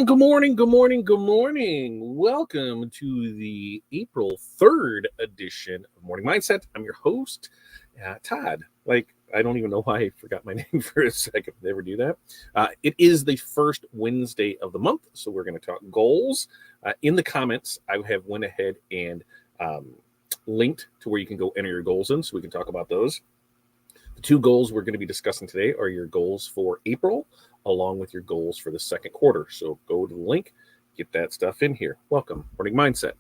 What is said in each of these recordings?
And good morning, good morning, good morning. Welcome to the April 3rd edition of Morning Mindset. I'm your host, Todd. I don't even know why I forgot my name for a second. Never do that. It is the first Wednesday of the month, so we're going to talk goals. In the comments, I have went ahead and linked to where you can go enter your goals in, so we can talk about those. The two goals we're going to be discussing today are your goals for April, along with your goals for the second quarter. So go to the link, get that stuff in here. Welcome, Morning Mindset.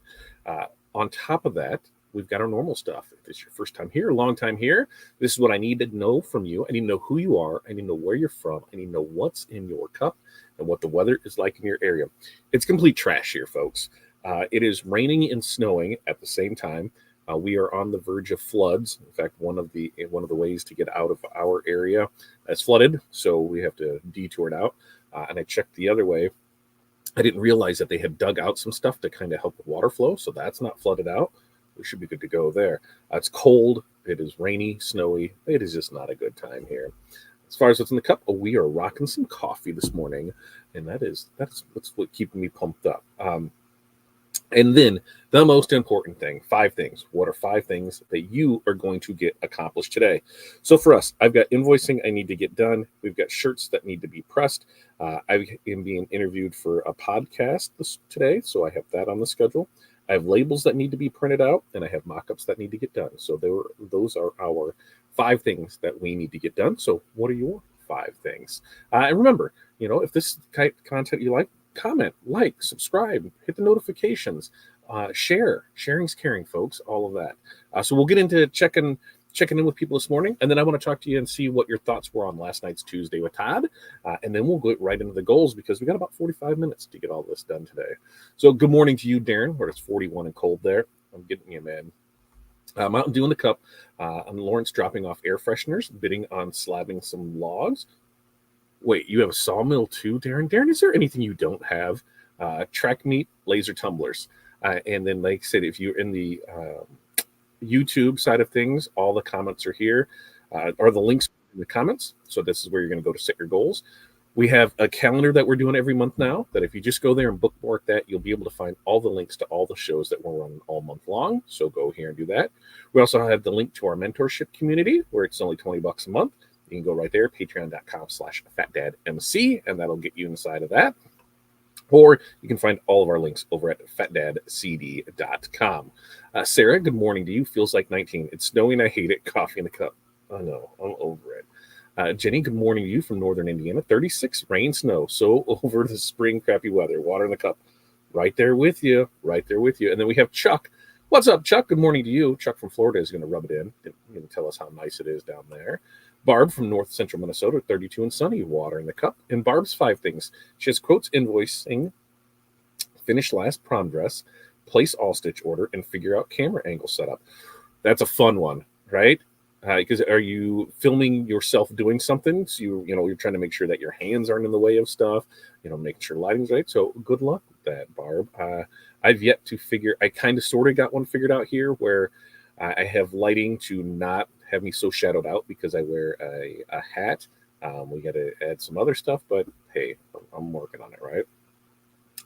On top of that, we've got our normal stuff. If it's your first time here, long time here, this is what I need to know from you. I need to know who you are. I need to know where you're from. I need to know what's in your cup and what the weather is like in your area. It's complete trash here, folks. It is raining and snowing at the same time. We are on the verge of floods. In fact, one of the ways to get out of our area is flooded, so we have to detour it out. And I checked the other way. I didn't realize that they had dug out some stuff to kind of help with water flow, so that's not flooded out. We should be good to go there. It's cold. It is rainy, snowy. It is just not a good time here. As far as what's in the cup, we are rocking some coffee this morning, and that's what keeping me pumped up. And then the most important thing, 5 things. What are 5 things that you are going to get accomplished today? So for us, I've got invoicing I need to get done. We've got shirts that need to be pressed. I am being interviewed for a podcast today, so I have that on the schedule. I have labels that need to be printed out, and I have mock-ups that need to get done. So those are our 5 things that we need to get done. So what are your 5 things? And remember, if this is the type of content you like, comment, like, subscribe, hit the notifications, share. Sharing's caring, folks, all of that. So we'll get into checking in with people this morning, and then I want to talk to you and see what your thoughts were on last night's Tuesday with Todd, and then we'll go right into the goals because we got about 45 minutes to get all this done today. So good morning to you, Darren, where it's 41 and cold there. I'm getting you, man. Mountain Dew in the cup. I'm Lawrence dropping off air fresheners, bidding on slabbing some logs. Wait, you have a sawmill too, Darren? Darren, is there anything you don't have? Track meet, laser tumblers. And then, like I said, if you're in the YouTube side of things, all the comments are here, or the links in the comments. So this is where you're going to go to set your goals. We have a calendar that we're doing every month now, that if you just go there and bookmark that, you'll be able to find all the links to all the shows that we're running all month long. So go here and do that. We also have the link to our mentorship community, where it's only $20 a month. You can go right there, patreon.com/FatDadMC, and that'll get you inside of that. Or you can find all of our links over at fatdadcd.com. Sarah, good morning to you. Feels like 19. It's snowing. I hate it. Coffee in the cup. I know. I'm over it. Jenny, good morning to you from Northern Indiana. 36, rain, snow. So over the spring, crappy weather. Water in the cup. Right there with you. Right there with you. And then we have Chuck. What's up, Chuck? Good morning to you. Chuck from Florida is going to rub it in. He's going to tell us how nice it is down there. Barb from North Central Minnesota, 32 and sunny, water in the cup. And Barb's 5 things. She has quotes invoicing, finish last prom dress, place all stitch order, and figure out camera angle setup. That's a fun one, right? Because are you filming yourself doing something? So you're trying to make sure that your hands aren't in the way of stuff, making sure lighting's right. So good luck with that, Barb. I've yet to I kind of sort of got one figured out here where I have lighting to not have me so shadowed out because I wear a hat. We got to add some other stuff, but hey, I'm working on it, right?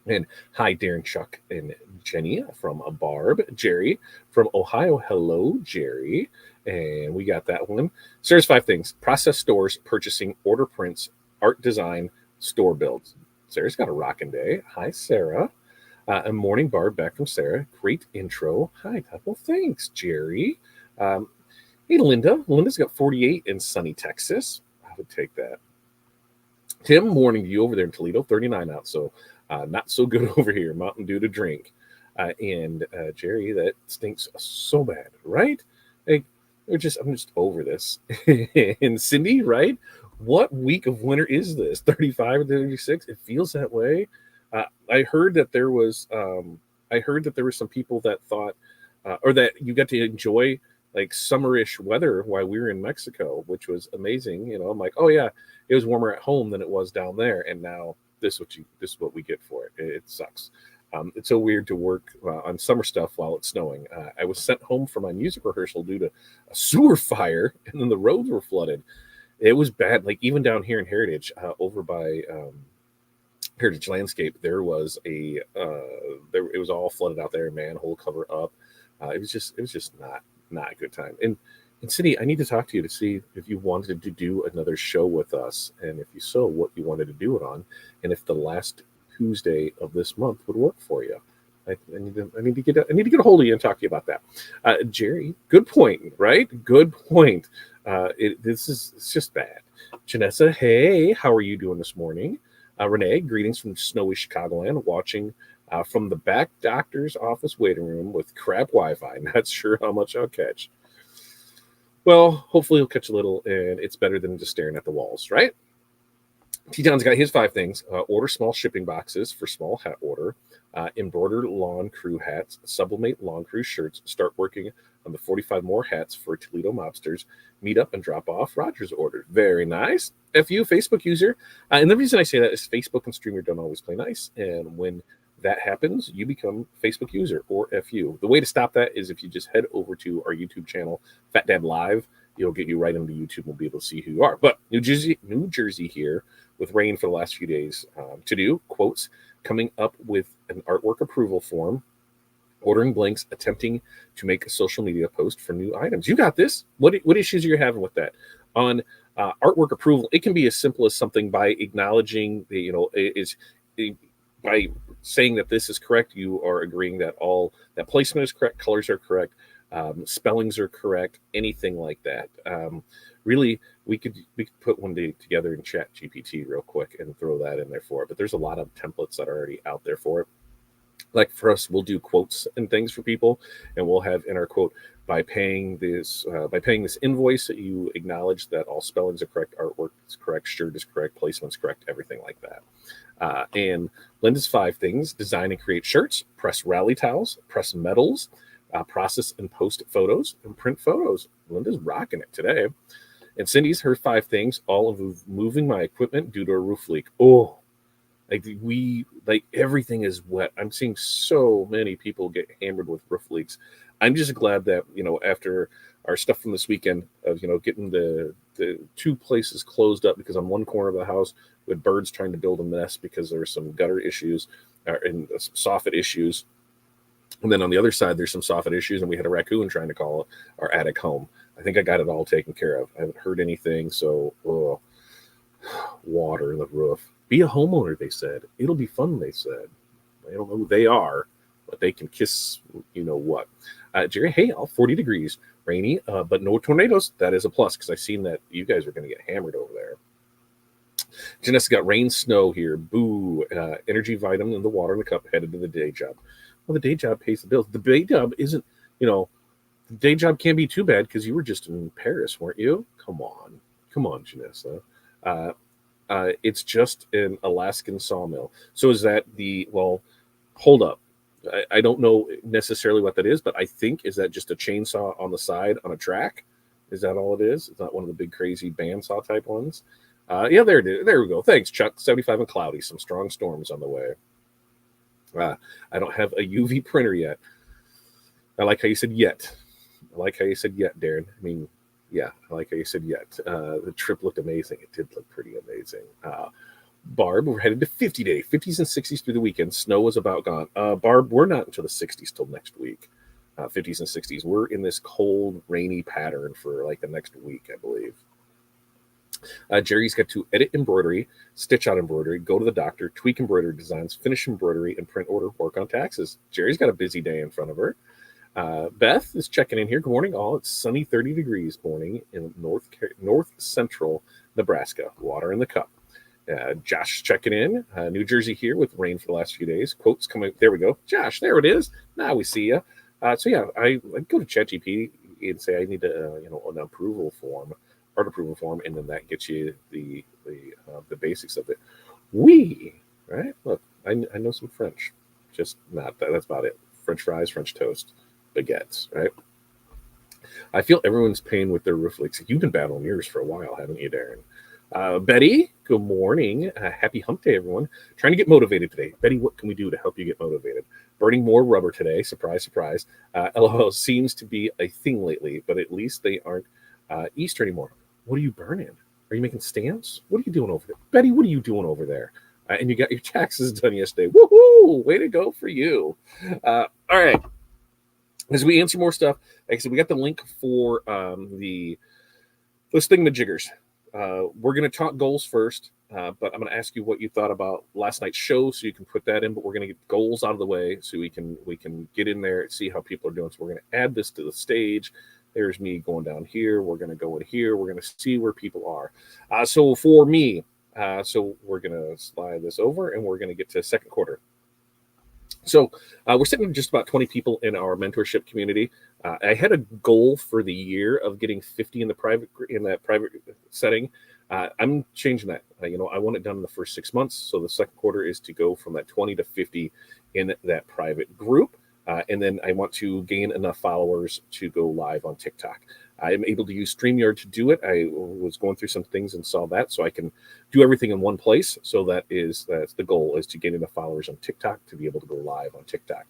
And hi, Darren, Chuck, and Jenny from Barb. Jerry from Ohio. Hello, Jerry. And we got that one. Sarah's 5 things. Process stores, purchasing, order prints, art design, store builds. Sarah's got a rockin' day. Hi, Sarah. And morning, Barb, back from Sarah. Great intro. Hi, well, thanks, Jerry. Hey, Linda. Linda's got 48 in sunny Texas. I would take that. Tim, morning to you over there in Toledo. 39 out, so not so good over here. Mountain Dew to drink. And Jerry, that stinks so bad, right? I'm just over this. And Cindy, right? What week of winter is this? 35 or 36? It feels that way. I heard that there was some people that thought, or that you got to enjoy like summerish weather while we were in Mexico, which was amazing. I'm like, oh yeah, it was warmer at home than it was down there, and now this is what we get for it. It sucks. It's so weird to work on summer stuff while it's snowing. I was sent home for my music rehearsal due to a sewer fire, and then the roads were flooded. It was bad. Like even down here in Heritage, over by Heritage Landscape, there was it was all flooded out there, manhole cover up. It was just not a good time. And Cindy, I need to talk to you to see if you wanted to do another show with us, and if you so, what you wanted to do it on, and if the last Tuesday of this month would work for you. I need to get a hold of you and talk to you about that. Jerry, good point, right? Good point. It's just bad. Janessa, hey, how are you doing this morning? Renee, greetings from snowy Chicagoland, watching from the back doctor's office waiting room with crap Wi-Fi. Not sure how much I'll catch. Well, hopefully you'll catch a little, and it's better than just staring at the walls, right? T-Town's got his 5 things. Order small shipping boxes for small hat order. Embroider lawn crew hats. Sublimate lawn crew shirts. Start working on the 45 more hats for Toledo mobsters. Meet up and drop off Roger's order. Very nice. FU, Facebook user. And the reason I say that is Facebook and Streamer don't always play nice. And when that happens, you become Facebook user or FU. The way to stop that is if you just head over to our YouTube channel, Fat Dad Live. It'll get you right into YouTube. We'll be able to see who you are. But New Jersey here, with rain for the last few days, to do quotes, coming up with an artwork approval form, ordering blanks, attempting to make a social media post for new items. You got this. What issues are you having with that? On artwork approval, it can be as simple as something by acknowledging by saying that this is correct. You are agreeing that all that placement is correct, colors are correct. Spellings are correct, anything like that. Really, we could put one day together in Chat GPT real quick and throw that in there for it. But there's a lot of templates that are already out there for it. Like for us, we'll do quotes and things for people, and we'll have in our quote, by paying this invoice, that you acknowledge that all spellings are correct, artwork is correct, shirt is correct, placement's correct, everything like that. And Linda's 5 things: design and create shirts, press rally towels, press medals, process and post photos, and print photos. Linda's rocking it today. And Cindy's her 5 things: all of moving my equipment due to a roof leak. Oh, like everything is wet. I'm seeing so many people get hammered with roof leaks. I'm just glad that, after our stuff from this weekend of, getting the 2 places closed up, because on one corner of the house with birds trying to build a nest because there were some gutter issues and some soffit issues. And then on the other side, there's some soffit issues, and we had a raccoon trying to call our attic home. I think I got it all taken care of. I haven't heard anything, so water in the roof. Be a homeowner, they said. It'll be fun, they said. I don't know who they are, but they can kiss what. Jerry, hey, all 40 degrees. Rainy, but no tornadoes. That is a plus, because I've seen that you guys are going to get hammered over there. Janessa got rain, snow here. Boo. Energy vitamin in the water in the cup, headed to the day job. Well, the day job pays the bills. The day job isn't, the day job can't be too bad, because you were just in Paris, weren't you? Come on, Janessa. It's just an Alaskan sawmill. So is that hold up. I don't know necessarily what that is, but I think, is that just a chainsaw on the side on a track? Is that all it is? It's not one of the big crazy bandsaw type ones. Yeah, there it is. There we go. Thanks, Chuck. 75 and cloudy. Some strong storms on the way. I don't have a UV printer yet. I like how you said yet. Darren. I mean, yeah, I like how you said yet. The trip looked amazing. It did look pretty amazing. Barb, we're headed to 50 day, 50s and 60s through the weekend. Snow is about gone. Barb, we're not until the 60s till next week. 50s and 60s. We're in this cold, rainy pattern for like the next week, I believe. Jerry's got to edit embroidery, stitch out embroidery, go to the doctor, tweak embroidery designs, finish embroidery, and print order, work on taxes. Jerry's got a busy day in front of her. Beth is checking in here. Good morning, all. It's sunny 30 degrees morning in north central Nebraska. Water in the cup. Josh checking in. New Jersey here with rain for the last few days. Quotes coming. There we go. Josh, there it is. Now we see you. So yeah, I go to ChatGPT and say I need an approval form, art approval form, and then that gets you the basics of it. Right? Look, I know some French. Just not that. That's about it. French fries, French toast, baguettes, right? I feel everyone's paying with their roof leaks. You've been battling yours for a while, haven't you, Darren? Betty, good morning. Happy hump day, everyone. Trying to get motivated today. Betty, what can we do to help you get motivated? Burning more rubber today. Surprise, surprise. LOL seems to be a thing lately, but at least they aren't Easter anymore. What are you burning? Are you making stamps? What are you doing over there? Betty, what are you doing over there? and you got your taxes done yesterday. Woohoo! Way to go for you. All right. As we answer more stuff, like I said, we got the link for those thingamajiggers. We're going to talk goals first, but I'm going to ask you what you thought about last night's show, so you can put that in. But we're going to get goals out of the way, so we can get in there and see how people are doing. So we're going to add this to the stage. There's me going down here. We're going to go in here. We're going to see where people are. So for me, so we're going to slide this over, and we're going to get to second quarter. So we're sitting at just about 20 people in our mentorship community. I had a goal for the year of getting 50 in that private setting. I'm changing that. I want it done in the first 6 months. So the second quarter is to go from that 20 to 50 in that private group. And then I want to gain enough followers to go live on TikTok. I am able to use StreamYard to do it. I was going through some things and saw that, so I can do everything in one place. So that's the goal, is to get enough followers on TikTok to be able to go live on TikTok.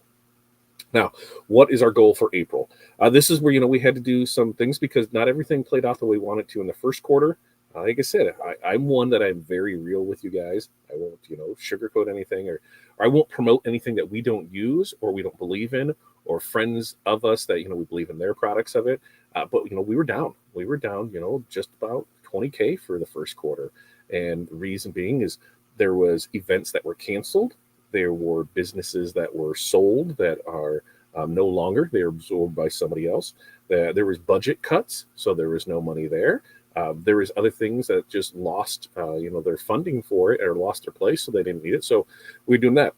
Now, what is our goal for April? This is where, we had to do some things because not everything played out the way we wanted to in the first quarter. Like I said, I'm one that I'm very real with you guys. I won't, sugarcoat anything, or I won't promote anything that we don't use or we don't believe in, or friends of us that, we believe in their products of it. But, we were down. We were down, just about 20K for the first quarter. And the reason being is there was events that were canceled. There were businesses that were sold that are no longer. They were absorbed by somebody else. There was budget cuts, so there was no money there. There was other things that just lost, their funding for it, or lost their place, so they didn't need it. So we're doing that.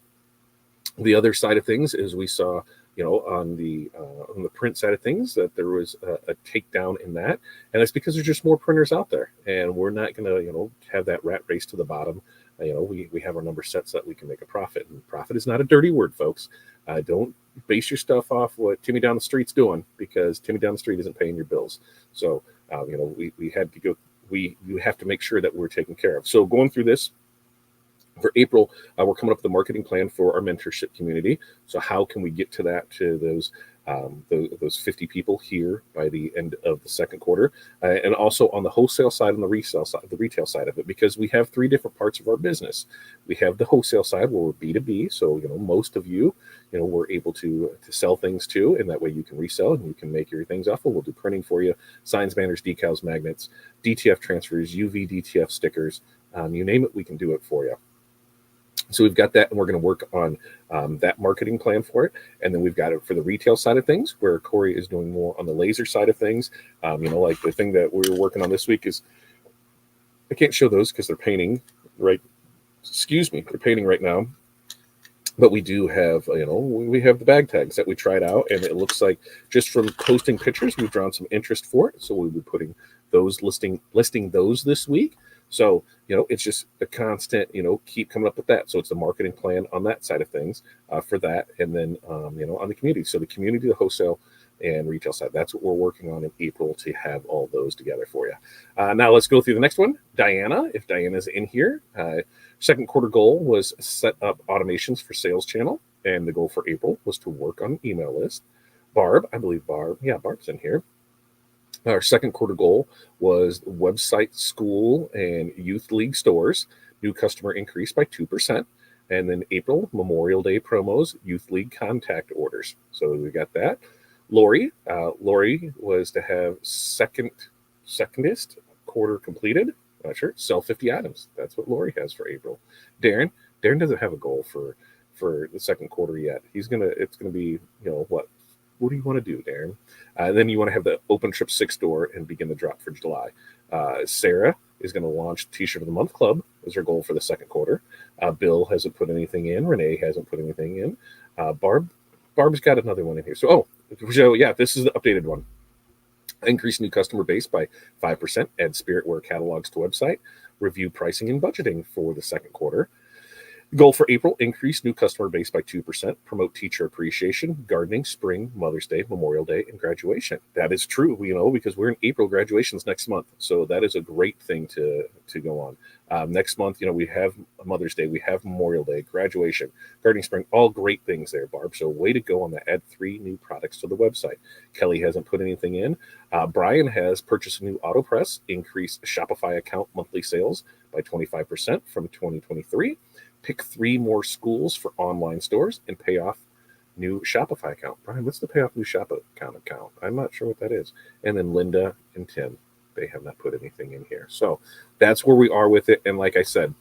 The other side of things is we saw, on the print side of things, that there was a takedown in that, and that's because there's just more printers out there, and we're not going to, have that rat race to the bottom. We have our number set so that we can make a profit, and profit is not a dirty word, folks. Don't base your stuff off what Timmy down the street's doing, because Timmy down the street isn't paying your bills. So, we had to go. You have to make sure that we're taken care of. So going through this, for April, we're coming up with a marketing plan for our mentorship community. So how can we get to those 50 people here by the end of the second quarter, and also on the wholesale side and the retail side of it, because we have three different parts of our business. We have the wholesale side where we're B2B. So, most of you, we're able to sell things too, and that way you can resell and you can make your things off. We'll do printing for you, signs, banners, decals, magnets, DTF transfers, UV DTF stickers, you name it, we can do it for you. So we've got that, and we're going to work on that marketing plan for it. And then we've got it for the retail side of things, where Corey is doing more on the laser side of things. Like the thing that we were working on this week is, I can't show those because they're painting right. Excuse me, they're painting right now. But we do have, we have the bag tags that we tried out, and it looks like just from posting pictures, we've drawn some interest for it. So we'll be putting those listing those this week. So, it's just a constant, keep coming up with that. So it's the marketing plan on that side of things for that. And then, on the community. So the community, the wholesale, and retail side, that's what we're working on in April to have all those together for you. Now let's go through the next one. Diana, if Diana's in here, second quarter goal was set up automations for sales channel. And the goal for April was to work on an email list. Barb's in here. Our second quarter goal was website, school, and youth league stores. New customer increase by 2%. And then April, Memorial Day promos, youth league contact orders. So we got that. Lori was to have secondest quarter completed. Not sure. Sell 50 items. That's what Lori has for April. Darren doesn't have a goal for the second quarter yet. It's gonna be, what do you want to do, Darren? Then you want to have the Open Trip 6 store and begin the drop for July. Sarah is going to launch T-shirt of the Month Club as her goal for the second quarter. Bill hasn't put anything in. Renee hasn't put anything in. Barb's got another one in here. So yeah, this is the updated one. Increase new customer base by 5%. Add spiritware catalogs to website. Review pricing and budgeting for the second quarter. Goal for April, increase new customer base by 2%, promote teacher appreciation, gardening, spring, Mother's Day, Memorial Day, and graduation. That is true, because we're in April, graduations next month. So that is a great thing to go on. Next month, we have Mother's Day, we have Memorial Day, graduation, gardening, spring, all great things there, Barb. So way to go on that. Add 3 new products to the website. Kelly hasn't put anything in. Brian has purchased a new AutoPress, increased Shopify account monthly sales by 25% from 2023. pick 3 more schools for online stores, and pay off new Shopify account. Brian, what's the pay off new Shopify account? I'm not sure what that is. And then Linda and Tim, they have not put anything in here. So that's where we are with it. And like I said,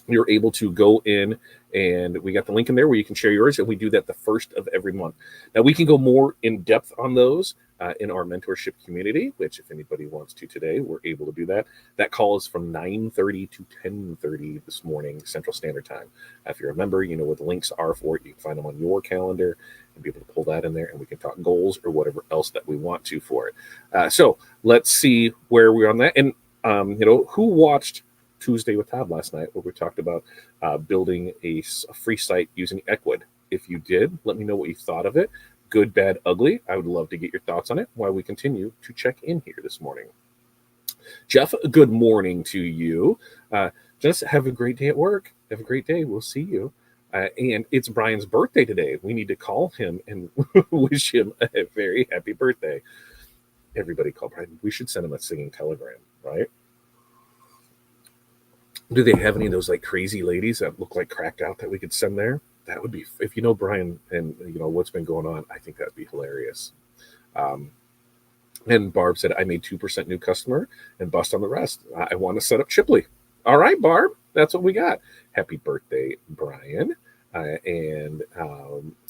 you're able to go in, and we got the link in there where you can share yours, and we do that the first of every month. Now we can go more in depth on those in our mentorship community, which if anybody wants to today, we're able to do that. That call is from 9:30 to 10:30 this morning Central Standard Time. If you're a member, you know what the links are for it. You can find them on your calendar and be able to pull that in there, and we can talk goals or whatever else that we want to for it. So let's see where we're on that. And who watched Tuesday with Todd last night, where we talked about building a free site using Equid. If you did, let me know what you thought of it. Good, bad, ugly. I would love to get your thoughts on it while we continue to check in here this morning. Jeff, good morning to you. Just have a great day at work. Have a great day. We'll see you. And it's Brian's birthday today. We need to call him and wish him a very happy birthday. Everybody call Brian. We should send him a singing telegram, right? Do they have any of those like crazy ladies that look like cracked out that we could send there? That would be, if you know Brian and you know what's been going on, I think that'd be hilarious. And Barb said, I made 2% new customer and bust on the rest. I want to set up Chipley. All right, Barb, that's what we got. Happy birthday, Brian. And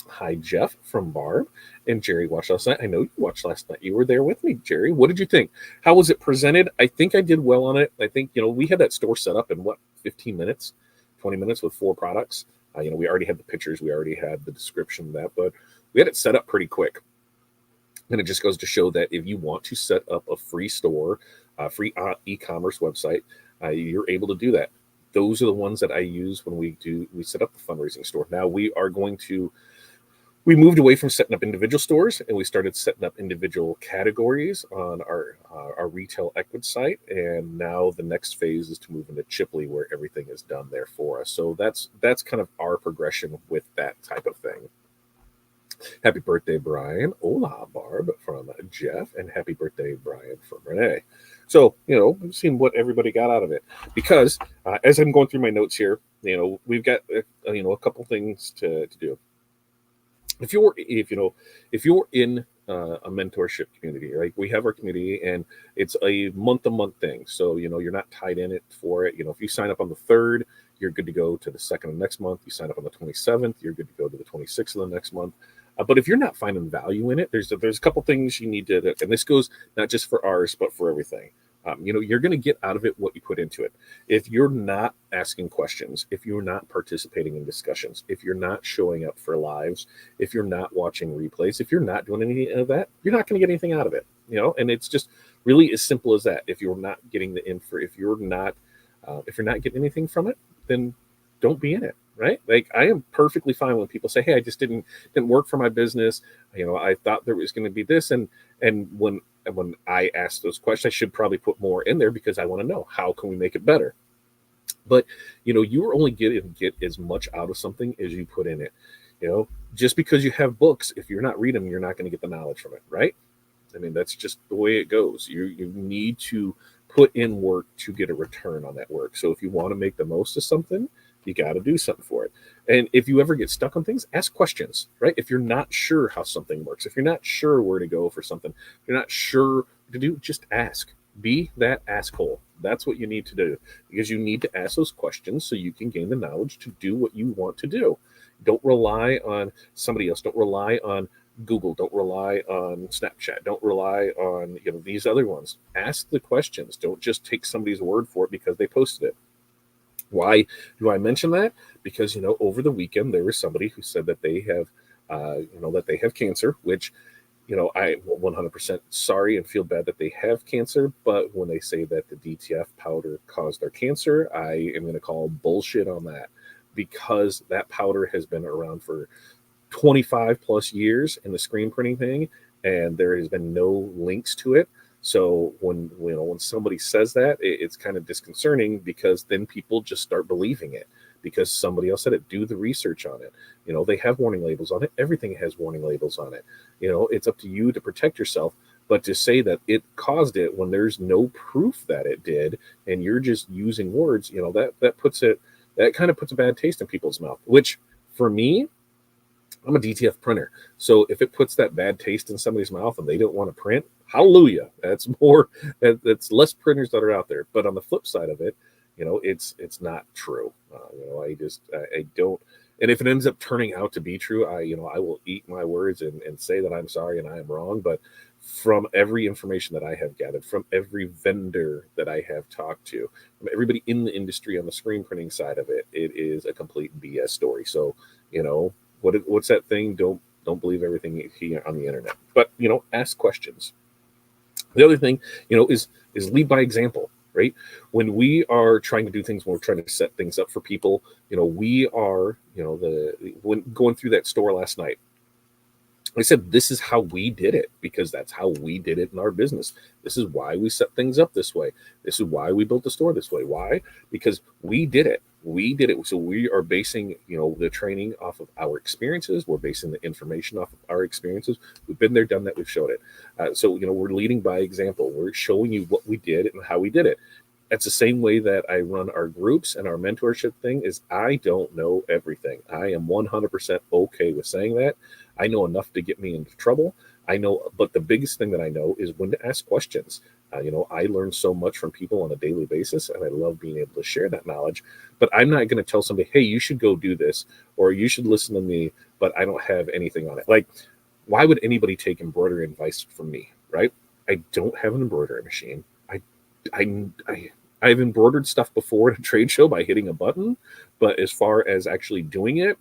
hi, Jeff from Barb. And Jerry watched last night. I know you watched last night. You were there with me, Jerry. What did you think? How was it presented? I think I did well on it. I think, we had that store set up in 15 minutes, 20 minutes with 4 products. We already had the pictures. We already had the description of that, but we had it set up pretty quick. And it just goes to show that if you want to set up a free store, a free e-commerce website, you're able to do that. Those are the ones that I use when we set up the fundraising store. Now we moved away from setting up individual stores, and we started setting up individual categories on our retail Equid site. And now the next phase is to move into Chipley, where everything is done there for us. So that's kind of our progression with that type of thing. Happy birthday, Brian. Hola, Barb from Jeff, and happy birthday, Brian from Renee. So, we've seen what everybody got out of it. Because as I'm going through my notes here, we've got a couple things to do. If you're in a mentorship community, right? We have our community, and it's a month-to-month thing. So, you're not tied in it for it. If you sign up on the 3rd, you're good to go to the 2nd of next month. You sign up on the 27th, you're good to go to the 26th of the next month. But if you're not finding value in it, there's a couple things you need to, and this goes not just for ours, but for everything. You're going to get out of it what you put into it. If you're not asking questions, if you're not participating in discussions, if you're not showing up for lives, if you're not watching replays, if you're not doing any of that, you're not going to get anything out of it. And it's just really as simple as that. If you're not getting the info, if you're not getting anything from it, then don't be in it. Right? Like, I am perfectly fine when people say, hey, I just didn't work for my business. I thought there was going to be this. And when I ask those questions, I should probably put more in there because I want to know, how can we make it better? But, you're only get as much out of something as you put in it. Just because you have books, if you're not reading them, you're not going to get the knowledge from it. Right? I mean, that's just the way it goes. You need to put in work to get a return on that work. So if you want to make the most of something, you got to do something for it. And if you ever get stuck on things, ask questions, right? If you're not sure how something works, if you're not sure where to go for something, if you're not sure what to do, just ask. Be that asshole. That's what you need to do, because you need to ask those questions so you can gain the knowledge to do what you want to do. Don't rely on somebody else. Don't rely on Google. Don't rely on Snapchat. Don't rely on these other ones. Ask the questions. Don't just take somebody's word for it because they posted it. Why do I mention that? Because, over the weekend, there was somebody who said that they have cancer, which, I 100% sorry and feel bad that they have cancer. But when they say that the DTF powder caused their cancer, I am going to call bullshit on that, because that powder has been around for 25 plus years in the screen printing thing, and there has been no links to it. So when somebody says that, it's kind of disconcerting, because then people just start believing it because somebody else said it. Do the research on it. They have warning labels on it. Everything has warning labels on it. It's up to you to protect yourself. But to say that it caused it when there's no proof that it did, and you're just using words, that puts it that kind of puts a bad taste in people's mouth, which for me, I'm a DTF printer. So if it puts that bad taste in somebody's mouth and they don't want to print, hallelujah. That's less printers that are out there. But on the flip side of it, it's not true. I don't. And if it ends up turning out to be true, I will eat my words and say that I'm sorry and I am wrong. But from every information that I have gathered, from every vendor that I have talked to, from everybody in the industry on the screen printing side of it, it is a complete BS story. So, what's that thing? Don't believe everything you hear on the internet. But ask questions. The other thing, is lead by example, right? When we are trying to do things, when we're trying to set things up for people, we are, when going through that store last night, I said, this is how we did it because that's how we did it in our business. This is why we set things up this way. This is why we built the store this way. Why? Because we did it. We did it. So we are basing, the training off of our experiences. We're basing the information off of our experiences. We've been there, done that. We've showed it. So we're leading by example. We're showing you what we did and how we did it. That's the same way that I run our groups and our mentorship thing is I don't know everything. I am 100% okay with saying that. I know enough to get me into trouble. I know, but the biggest thing that I know is when to ask questions. I learn so much from people on a daily basis, and I love being able to share that knowledge. But I'm not going to tell somebody, hey, you should go do this, or you should listen to me, but I don't have anything on it. Like, why would anybody take embroidery advice from me, right? I don't have an embroidery machine. I've embroidered stuff before at a trade show by hitting a button, but as far as actually doing it,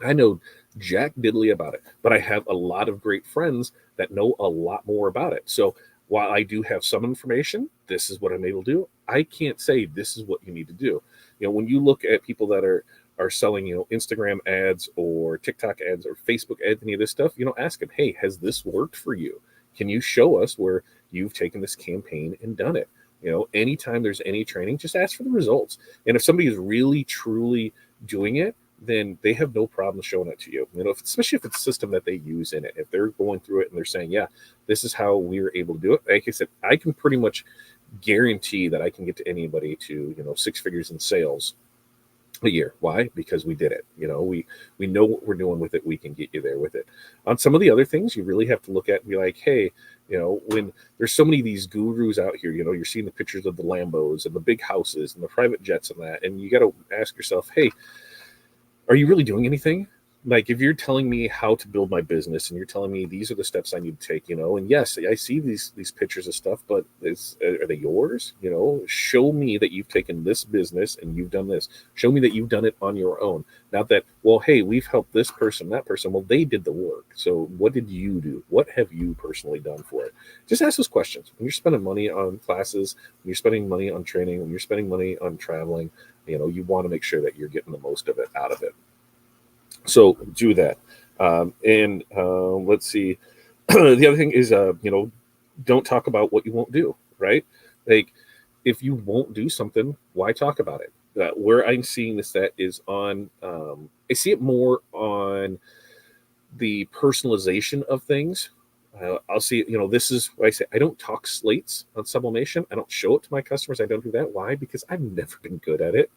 I know jack diddly about it. But I have a lot of great friends that know a lot more about it. So while I do have some information, this is what I'm able to do. I can't say this is what you need to do. When you look at people that are selling, Instagram ads or TikTok ads or Facebook ads, any of this stuff, ask them, hey, has this worked for you? Can you show us where you've taken this campaign and done it? Anytime there's any training, just ask for the results. And if somebody is really, truly doing it, then they have no problem showing it to you. Especially if it's a system that they use in it. If they're going through it and they're saying, yeah, this is how we were able to do it. Like I said, I can pretty much guarantee that I can get to anybody to, 6 figures in sales a year. Why? Because we did it. We know what we're doing with it. We can get you there with it. On some of the other things, you really have to look at and be like, hey, when there's so many of these gurus out here, you're seeing the pictures of the Lambos and the big houses and the private jets and that, and you got to ask yourself, hey, are you really doing anything? Like, if you're telling me how to build my business and you're telling me these are the steps I need to take, and yes, I see these pictures of stuff, but are they yours? Show me that you've taken this business and you've done this. Show me that you've done it on your own. Not that, well, hey, we've helped this person, that person. Well, they did the work. So what did you do? What have you personally done for it? Just ask those questions. When you're spending money on classes, when you're spending money on training, when you're spending money on traveling, you want to make sure that you're getting the most of it out of it. So do that. Let's see. The other thing is, don't talk about what you won't do, right? Like, if you won't do something, why talk about it? Where I'm seeing this at is on, I see it more on the personalization of things. I'll see, this is what I say. I don't talk slates on sublimation. I don't show it to my customers. I don't do that. Why? Because I've never been good at it.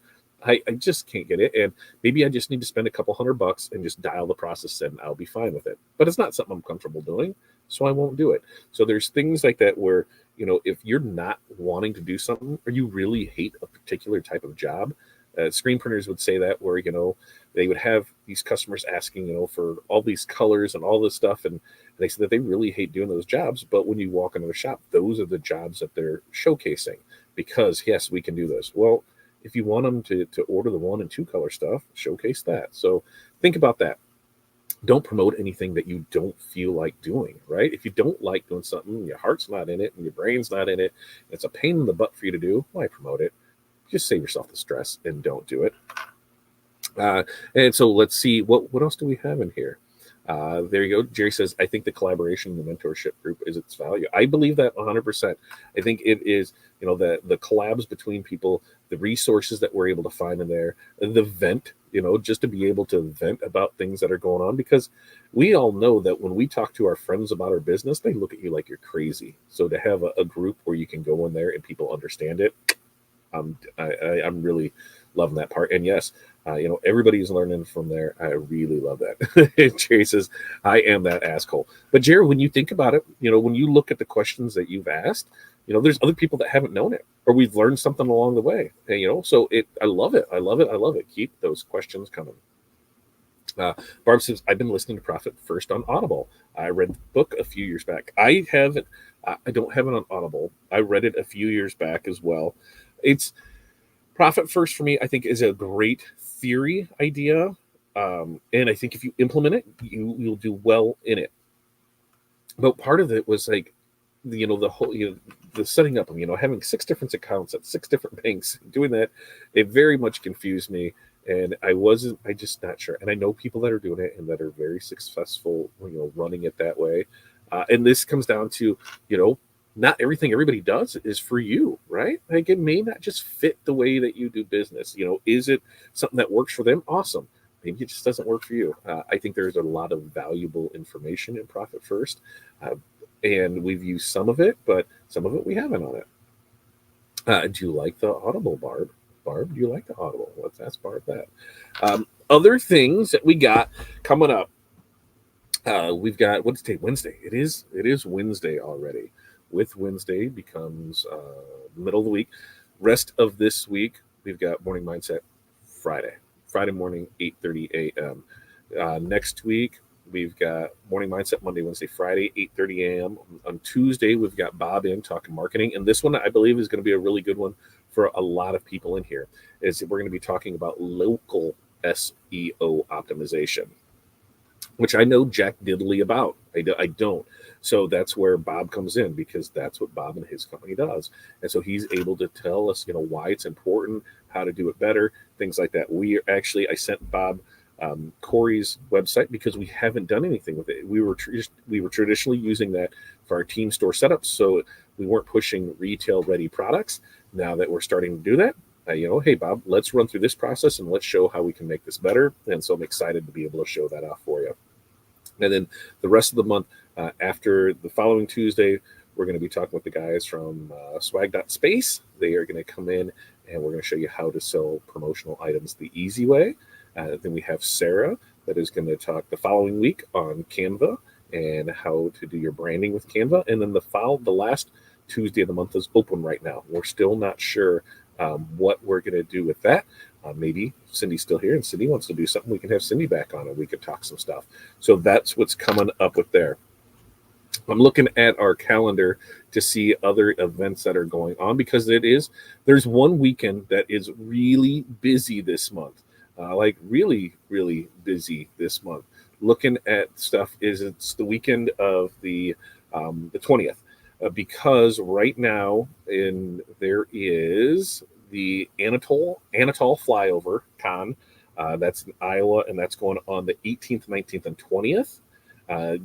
I just can't get it. And maybe I just need to spend a couple $100 and just dial the process in. I'll be fine with it. But it's not something I'm comfortable doing, so I won't do it. So there's things like that where, if you're not wanting to do something or you really hate a particular type of job, screen printers would say that where, they would have these customers asking, for all these colors and all this stuff. And they said that they really hate doing those jobs. But when you walk into the shop, those are the jobs that they're showcasing because, yes, we can do this. Well, if you want them to order the 1 and 2 color stuff, showcase that. So think about that. Don't promote anything that you don't feel like doing, right? If you don't like doing something, your heart's not in it and your brain's not in it, it's a pain in the butt for you to do, why promote it? Just save yourself the stress and don't do it. And so let's see, what else do we have in here? There you go. Jerry says, I think the collaboration in the mentorship group is its value. I believe that 100%. I think it is, the collabs between people, the resources that we're able to find in there, the vent, just to be able to vent about things that are going on, because we all know that when we talk to our friends about our business, they look at you like you're crazy. So to have a group where you can go in there and people understand it, I'm really loving that part. And yes, everybody's learning from there. I really love that. Jerry says, I am that asshole. But Jerry, when you think about it, when you look at the questions that you've asked, there's other people that haven't known it, or we've learned something along the way. And, so I love it. I love it. I love it. Keep those questions coming. Barb says, I've been listening to Profit First on Audible. I read the book a few years back. I haven't. I don't have it on Audible. I read it a few years back as well. It's Profit First for me, I think, is a great theory idea. And I think if you implement it, you'll do well in it. But part of it was like, the whole, the setting up, having 6 different accounts at 6 different banks, doing that, it very much confused me. And I just not sure. And I know people that are doing it and that are very successful, running it that way. And this comes down to, not everything everybody does is for you, right? Like it may not just fit the way that you do business. Is it something that works for them? Awesome. Maybe it just doesn't work for you. I think there's a lot of valuable information in Profit First. And we've used some of it, but some of it we haven't on it. Do you like the Audible, Barb? Barb, do you like the Audible? Let's ask Barb that. Other things that we got coming up. We've got, what's today? Wednesday. It is Wednesday already. With Wednesday becomes middle of the week. Rest of this week, we've got Morning Mindset Friday morning, 8:30 a.m. Next week, we've got Morning Mindset Monday, Wednesday, Friday, 8:30 a.m. On Tuesday, we've got Bob in talking marketing. And this one, I believe, is going to be a really good one for a lot of people in here. Is we're going to be talking about local SEO optimization, which I know jack diddly about. I don't. So that's where Bob comes in, because that's what Bob and his company does. And so he's able to tell us, why it's important, how to do it better, things like that. I sent Bob Corey's website because we haven't done anything with it. We were traditionally using that for our team store setups, so we weren't pushing retail ready products. Now that we're starting to do that, hey Bob, let's run through this process and let's show how we can make this better. And so I'm excited to be able to show that off for you. And then the rest of the month, after the following Tuesday, we're going to be talking with the guys from swag.space. They are going to come in and we're going to show you how to sell promotional items the easy way. Then we have Sarah that is going to talk the following week on Canva and how to do your branding with Canva. And then the last Tuesday of the month is open right now. We're still not sure what we're going to do with that. Maybe Cindy's still here and Cindy wants to do something. We can have Cindy back on and we could talk some stuff. So that's what's coming up with there. I'm looking at our calendar to see other events that are going on, because there's one weekend that is really busy this month. Like really, really busy this month. Looking at stuff it's the weekend of the 20th, because right now there is the Anatol Flyover Con. That's in Iowa, and that's going on the 18th, 19th, and 20th.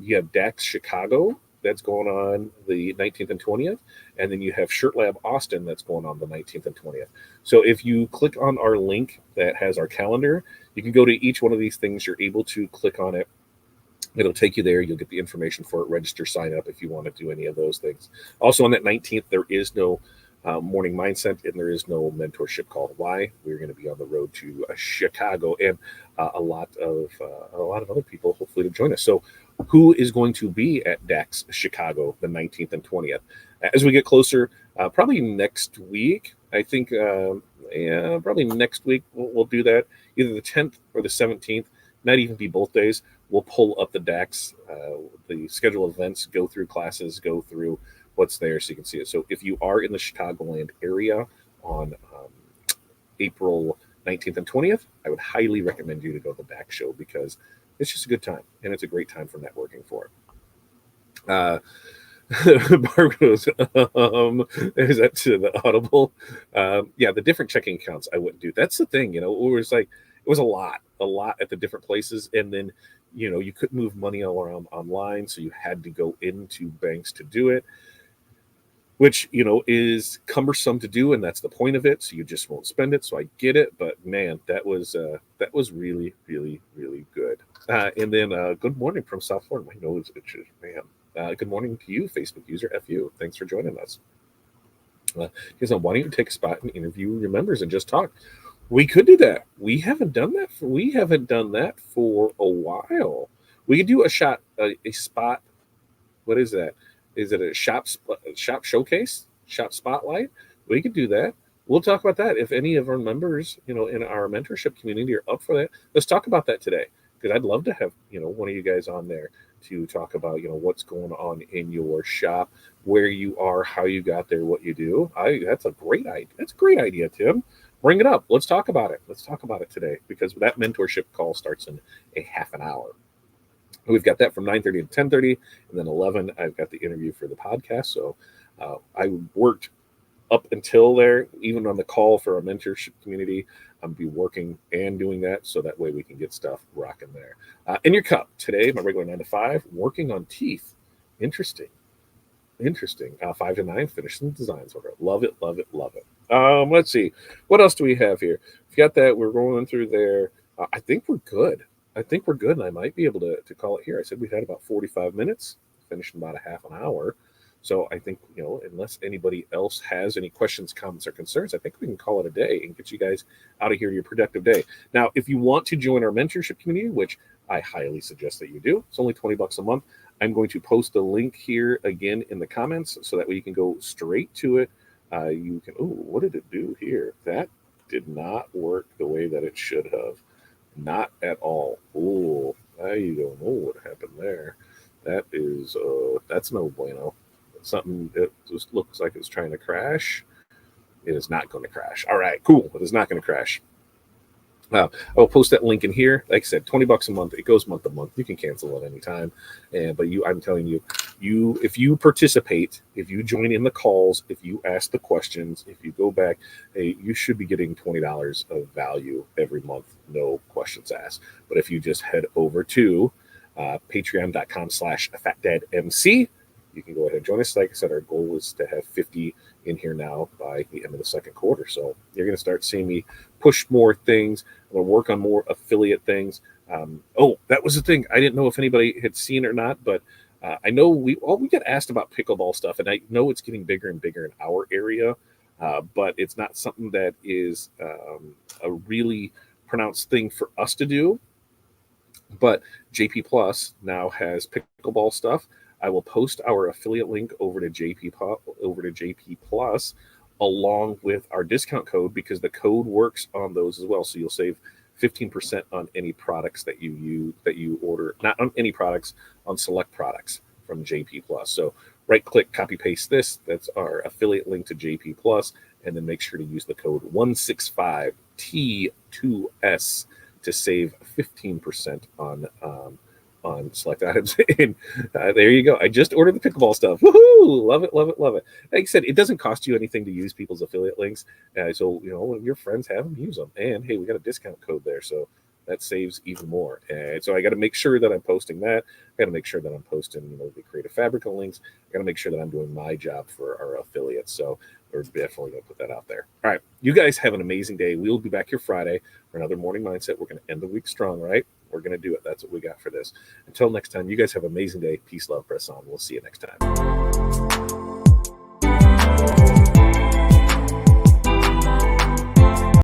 You have DAX Chicago that's going on the 19th and 20th. And then you have Shirt Lab Austin that's going on the 19th and 20th. So if you click on our link that has our calendar, you can go to each one of these things. You're able to click on it. It'll take you there. You'll get the information for it, register, sign up if you want to do any of those things. Also on that 19th, there is no morning mindset and there is no mentorship call. Why? We're going to be on the road to Chicago, and a lot of other people hopefully to join us. So who is going to be at DAX Chicago the 19th and 20th? As we get closer, probably next week, I think, probably next week we'll do that. Either the 10th or the 17th, might even be both days. We'll pull up the DAX, the schedule events, go through classes, go through what's there so you can see it. So if you are in the Chicagoland area on April 19th and 20th, I would highly recommend you to go to the DAX show, because it's just a good time, and it's a great time for networking for it. Barb goes, is that to the Audible? Yeah, the different checking accounts I wouldn't do. That's the thing, it was a lot at the different places. And then, you couldn't move money all around online. So you had to go into banks to do it, which, is cumbersome to do. And that's the point of it. So you just won't spend it. So I get it. But man, that was really, really, really good. And then good morning from South Florida. My nose itches, man. Good morning to you, Facebook user FU. Thanks for joining us. He said, why don't you take a spot and interview your members and just talk? We could do that. We haven't done that for a while. We could do a spot. What is that? Is it a shop showcase, shop spotlight? We could do that. We'll talk about that if any of our members, in our mentorship community are up for that. Let's talk about that today because I'd love to have one of you guys on there to talk about what's going on in your shop, where you are, how you got there, what you do. I That's a great idea. That's a great idea, Tim. Bring it up. Let's talk about it. Let's talk about it today because that mentorship call starts in a half an hour. We've got that from 9:30 to 10:30, and then 11. I've got the interview for the podcast. So I worked up until there, even on the call for our mentorship community. I'm be working and doing that, so that way we can get stuff rocking there. In your cup today, my regular 9 to 5, working on teeth. Interesting. Interesting. 5 to 9, finishing the designs order. Love it, love it, love it. Let's see. What else do we have here? We've got that. We're going through there. I think we're good. I think we're good, and I might be able to call it here. I said we had about 45 minutes, finished in about a half an hour. So I think, unless anybody else has any questions, comments, or concerns, I think we can call it a day and get you guys out of here to your productive day. Now, if you want to join our mentorship community, which I highly suggest that you do, it's only $20 a month. I'm going to post the link here again in the comments so that way you can go straight to it. You can, what did it do here? That did not work the way that it should have. Not at all. Oh, I don't know what happened there. That's no bueno. Something that just looks like it's trying to crash. It is not going to crash. All right, cool. It is not going to crash. I'll post that link in here. Like I said, $20 a month. It goes month to month. You can cancel at any time. But I'm telling you, if you participate, if you join in the calls, if you ask the questions, if you go back, hey, you should be getting $20 of value every month. No questions asked. But if you just head over to patreon.com/fatdadmc, you can go ahead and join us. Like I said, our goal is to have 50 in here now by the end of the second quarter. So you're going to start seeing me push more things. I'm going to work on more affiliate things. That was the thing. I didn't know if anybody had seen or not, but I know we get asked about pickleball stuff, and I know it's getting bigger and bigger in our area, but it's not something that is a really pronounced thing for us to do. But JP Plus now has pickleball stuff. I will post our affiliate link over to JP Plus along with our discount code because the code works on those as well. So you'll save 15% on any products that you order, not on any products, on select products from JP Plus. So right click, copy paste this. That's our affiliate link to JP Plus, and then make sure to use the code 165T2S to save 15% on select items. And there you go. I just ordered the pickleball stuff. Woohoo! Love it, love it, love it. Like I said, it doesn't cost you anything to use people's affiliate links. So, when your friends have them, use them. And hey, we got a discount code there. So that saves even more. And so I got to make sure that I'm posting that. I got to make sure that I'm posting, the Creative Fabrica links. I got to make sure that I'm doing my job for our affiliates. So we're definitely going to put that out there. All right. You guys have an amazing day. We'll be back here Friday for another morning mindset. We're going to end the week strong, right? We're going to do it. That's what we got for this. Until next time, you guys have an amazing day. Peace, love, press on. We'll see you next time.